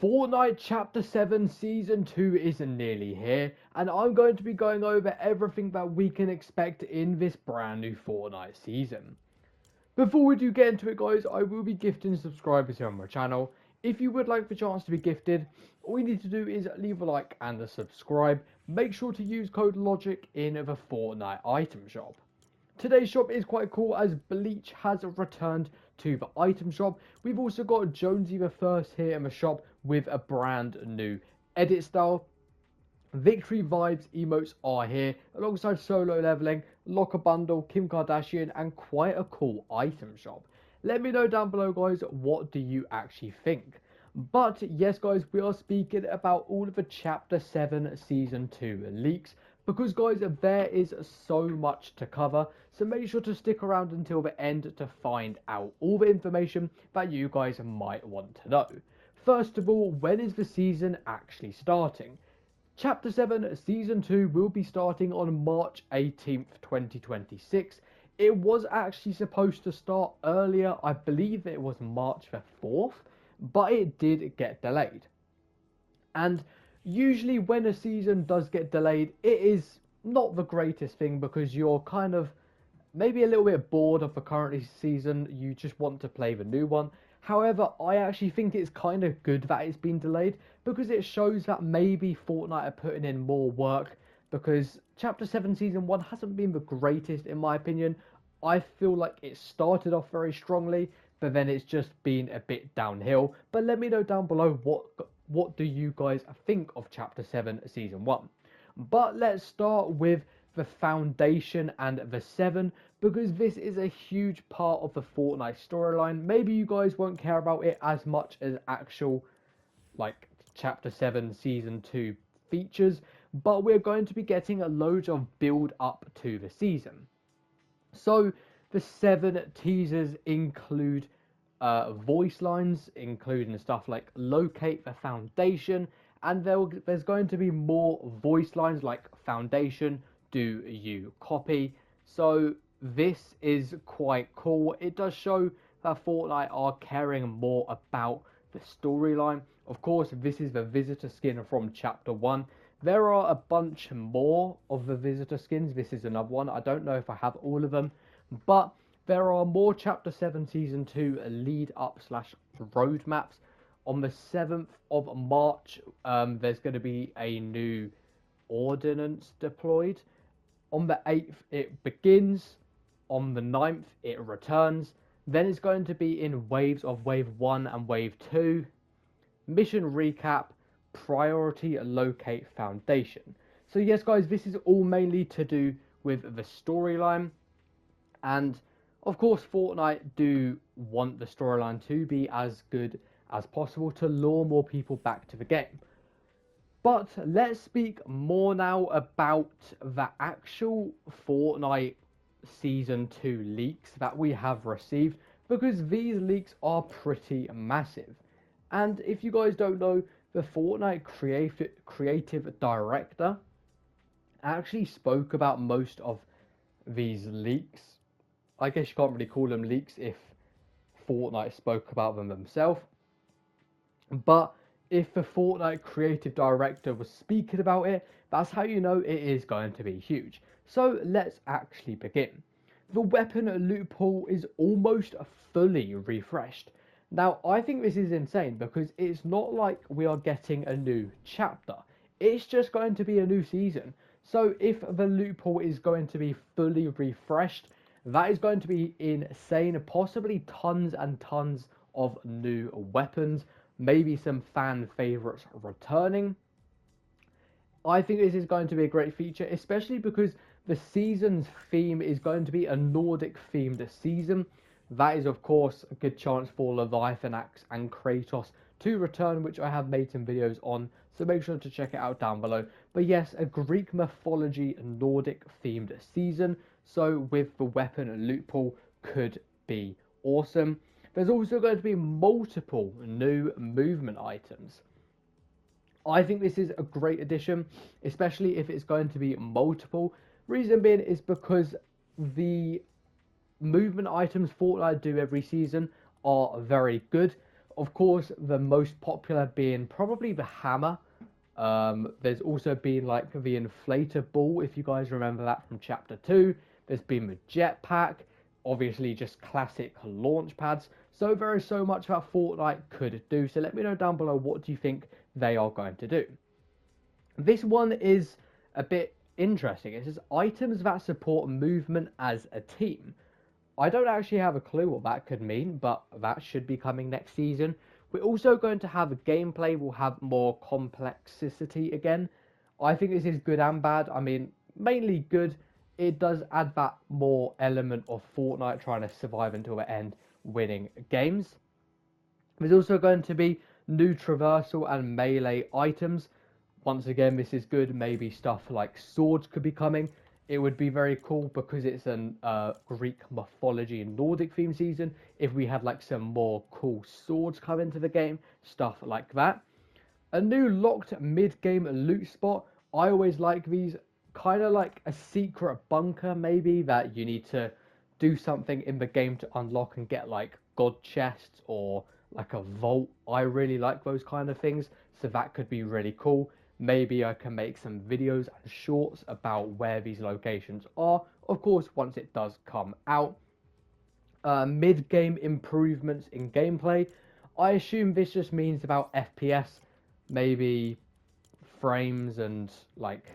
Fortnite Chapter 7 Season 2 is nearly here, and I'm going to be going over everything that we can expect in this brand new Fortnite season. Before we do get into it, guys, I will be gifting subscribers here on my channel. If you would like the chance to be gifted, all you need to do is leave a like and a subscribe. Make sure to use code LOGIC in the Fortnite item shop. Today's shop is quite cool as Bleach has returned to the item shop. We've also got Jonesy the First here in the shop with a brand new edit style. Victory Vibes emotes are here alongside solo leveling, locker bundle, Kim Kardashian, and quite a cool item shop. Let me know down below, guys, what do you actually think? But yes, guys, we are speaking about all of the Chapter 7 Season 2 leaks, because guys, there is so much to cover, so make sure to stick around until the end to find out all the information that you guys might want to know. First of all, when is the season actually starting? Chapter 7 Season 2 will be starting on March 18th, 2026. It was actually supposed to start earlier, I believe it was March the 4th, but it did get delayed. And usually when a season does get delayed, it is not the greatest thing because you're kind of maybe a little bit bored of the current season, you just want to play the new one. However, I actually think it's kind of good that it's been delayed because it shows that maybe Fortnite are putting in more work, because Chapter 7 Season 1 hasn't been the greatest in my opinion. I feel like it started off very strongly, but then it's just been a bit downhill. But let me know down below what do you guys think of Chapter 7 Season 1. But let's start with the Foundation and the 7, because this is a huge part of the Fortnite storyline. Maybe you guys won't care about it as much as actual like Chapter 7 Season 2 features, but we're going to be getting a load of build up to the season. So the 7 teasers include voice lines, including stuff like locate the Foundation, and there's going to be more voice lines like Foundation, do you copy? So this is quite cool. It does show that Fortnite are caring more about the storyline. Of course, this is the visitor skin from Chapter 1. There are a bunch more of the visitor skins. This is another one. I don't know if I have all of them, but there are more Chapter 7 Season 2 lead up / roadmaps. On the 7th of March, there's going to be a new ordinance deployed. On the 8th, it begins. On the 9th, it returns. Then it's going to be in waves of Wave 1 and Wave 2. Mission recap, priority locate Foundation. So yes, guys, this is all mainly to do with the storyline. And of course, Fortnite do want the storyline to be as good as possible to lure more people back to the game. But let's speak more now about the actual Fortnite Season 2 leaks that we have received, because these leaks are pretty massive. And if you guys don't know, the Fortnite creative director actually spoke about most of these leaks. I guess you can't really call them leaks if Fortnite spoke about them themselves. But if the Fortnite creative director was speaking about it, that's how you know it is going to be huge. So let's actually begin. The weapon loot pool is almost fully refreshed. Now, I think this is insane because it's not like we are getting a new chapter. It's just going to be a new season. So if the loot pool is going to be fully refreshed, that is going to be insane. Possibly tons and tons of new weapons. Maybe some fan favorites returning. I think this is going to be a great feature, especially because the season's theme is going to be a Nordic themed season. That is, of course, a good chance for Leviathan Axe and Kratos to return, which I have made some videos on, so make sure to check it out down below. But yes, a Greek mythology Nordic themed season, so with the weapon and loot pool could be awesome. There's also going to be multiple new movement items. I think this is a great addition, especially if it's going to be multiple. Reason being is because the movement items Fortnite do every season are very good. Of course, the most popular being probably the hammer. There's also been like the inflator ball, if you guys remember that from chapter 2. There's been the jetpack, obviously just classic launch pads. So there is so much that Fortnite could do. So let me know down below, what do you think they are going to do? This one is a bit interesting. It says items that support movement as a team. I don't actually have a clue what that could mean, but that should be coming next season. We're also going to have a gameplay, will have more complexity again. I think this is good and bad. I mean, mainly good. It does add that more element of Fortnite trying to survive until the end, winning games. There's also going to be new traversal and melee items. Once again, this is good. Maybe stuff like swords could be coming. It would be very cool because it's an Greek mythology and Nordic theme season. If we had like some more cool swords come into the game, stuff like that. A new locked mid-game loot spot. I always like these, kind of like a secret bunker maybe that you need to do something in the game to unlock and get like god chests or like a vault. I really like those kind of things, so that could be really cool. Maybe I can make some videos and shorts about where these locations are, of course, once it does come out. Mid-game improvements in gameplay. I assume this just means about FPS, maybe frames and like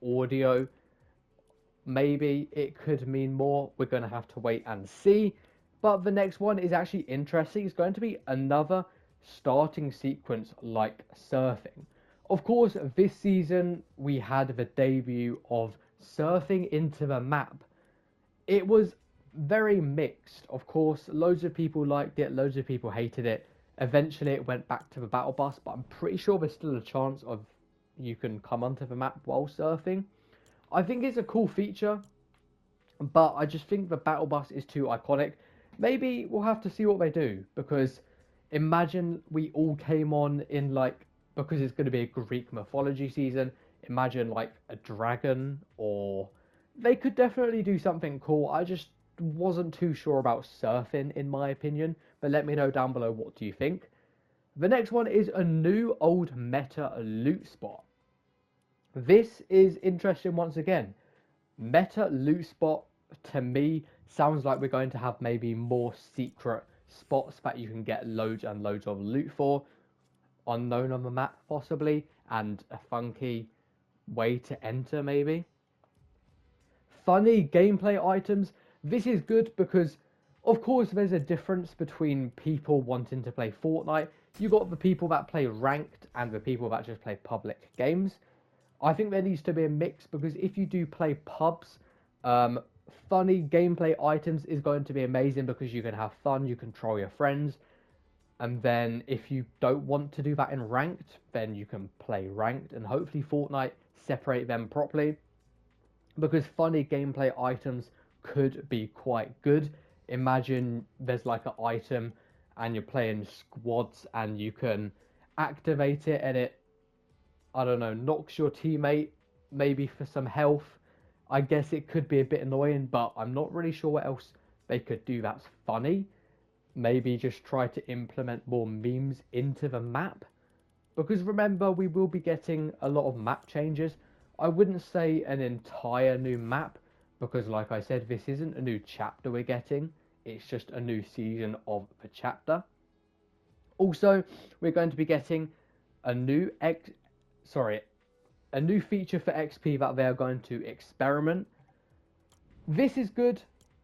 audio. Maybe it could mean more. We're going to have to wait and see. But the next one is actually interesting. It's going to be another starting sequence like surfing. Of course, this season we had the debut of surfing into the map. It was very mixed. Of course, loads of people liked it, loads of people hated it. Eventually it went back to the battle bus, but I'm pretty sure there's still a chance of you can come onto the map while surfing. I think it's a cool feature, but I just think the battle bus is too iconic. Maybe we'll have to see what they do, because imagine we all came on in like, because it's going to be a Greek mythology season, imagine like a dragon, or they could definitely do something cool. I just wasn't too sure about surfing in my opinion, but let me know down below, what do you think? The next one is a new old meta loot spot. This is interesting once again. Meta loot spot to me sounds like we're going to have maybe more secret spots that you can get loads and loads of loot for, unknown on the map possibly, and a funky way to enter maybe. Funny gameplay items. This is good because of course there's a difference between people wanting to play Fortnite. You got the people that play ranked and the people that just play public games. I think there needs to be a mix, because if you do play pubs, funny gameplay items is going to be amazing because you can have fun, you can troll your friends. And then if you don't want to do that in ranked, then you can play ranked, and hopefully Fortnite separate them properly, because funny gameplay items could be quite good. Imagine there's like an item and you're playing squads and you can activate it and it, I don't know, knocks your teammate maybe for some health. I guess it could be a bit annoying, but I'm not really sure what else they could do that's funny. Maybe just try to implement more memes into the map, because remember, we will be getting a lot of map changes. I wouldn't say an entire new map, because like I said, this isn't a new chapter we're getting, it's just a new season of the chapter. Also, we're going to be getting a new feature for XP that they are going to experiment. This is good.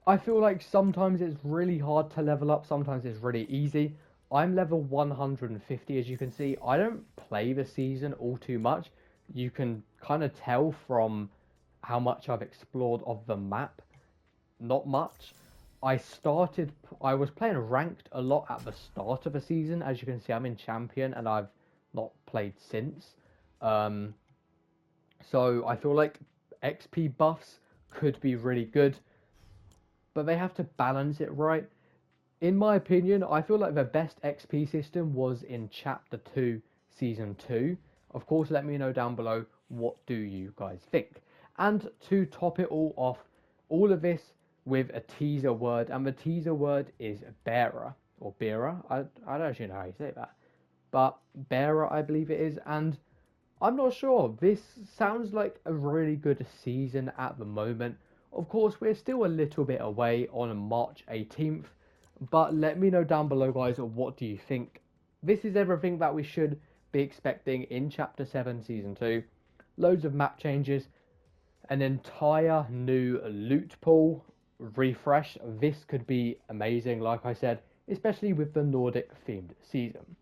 I feel like sometimes it's really hard to level up, sometimes it's really easy. I'm level 150, as you can see. I don't play the season all too much. You can kind of tell from how much I've explored of the map. Not much. I was playing ranked a lot at the start of the season. As you can see, I'm in champion and I've not played since. So I feel like XP buffs could be really good, but they have to balance it right. In my opinion, I feel like the best XP system was in Chapter 2, Season 2. Of course, let me know down below, what do you guys think? And to top it all off, all of this with a teaser word, and the teaser word is bearer. or Bearer. I don't actually know how you say that, but Bearer, I believe it is, and I'm not sure. This sounds like a really good season at the moment. Of course, we're still a little bit away on March 18th, but let me know down below, guys, what do you think? This is everything that we should be expecting in Chapter 7, Season 2. Loads of map changes, an entire new loot pool refresh. This could be amazing, like I said, especially with the Nordic themed season.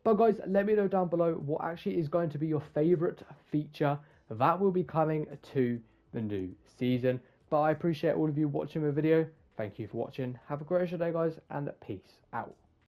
But guys, let me know down below what actually is going to be your favourite feature that will be coming to the new season. But I appreciate all of you watching the video. Thank you for watching. Have a great day, guys, and peace out.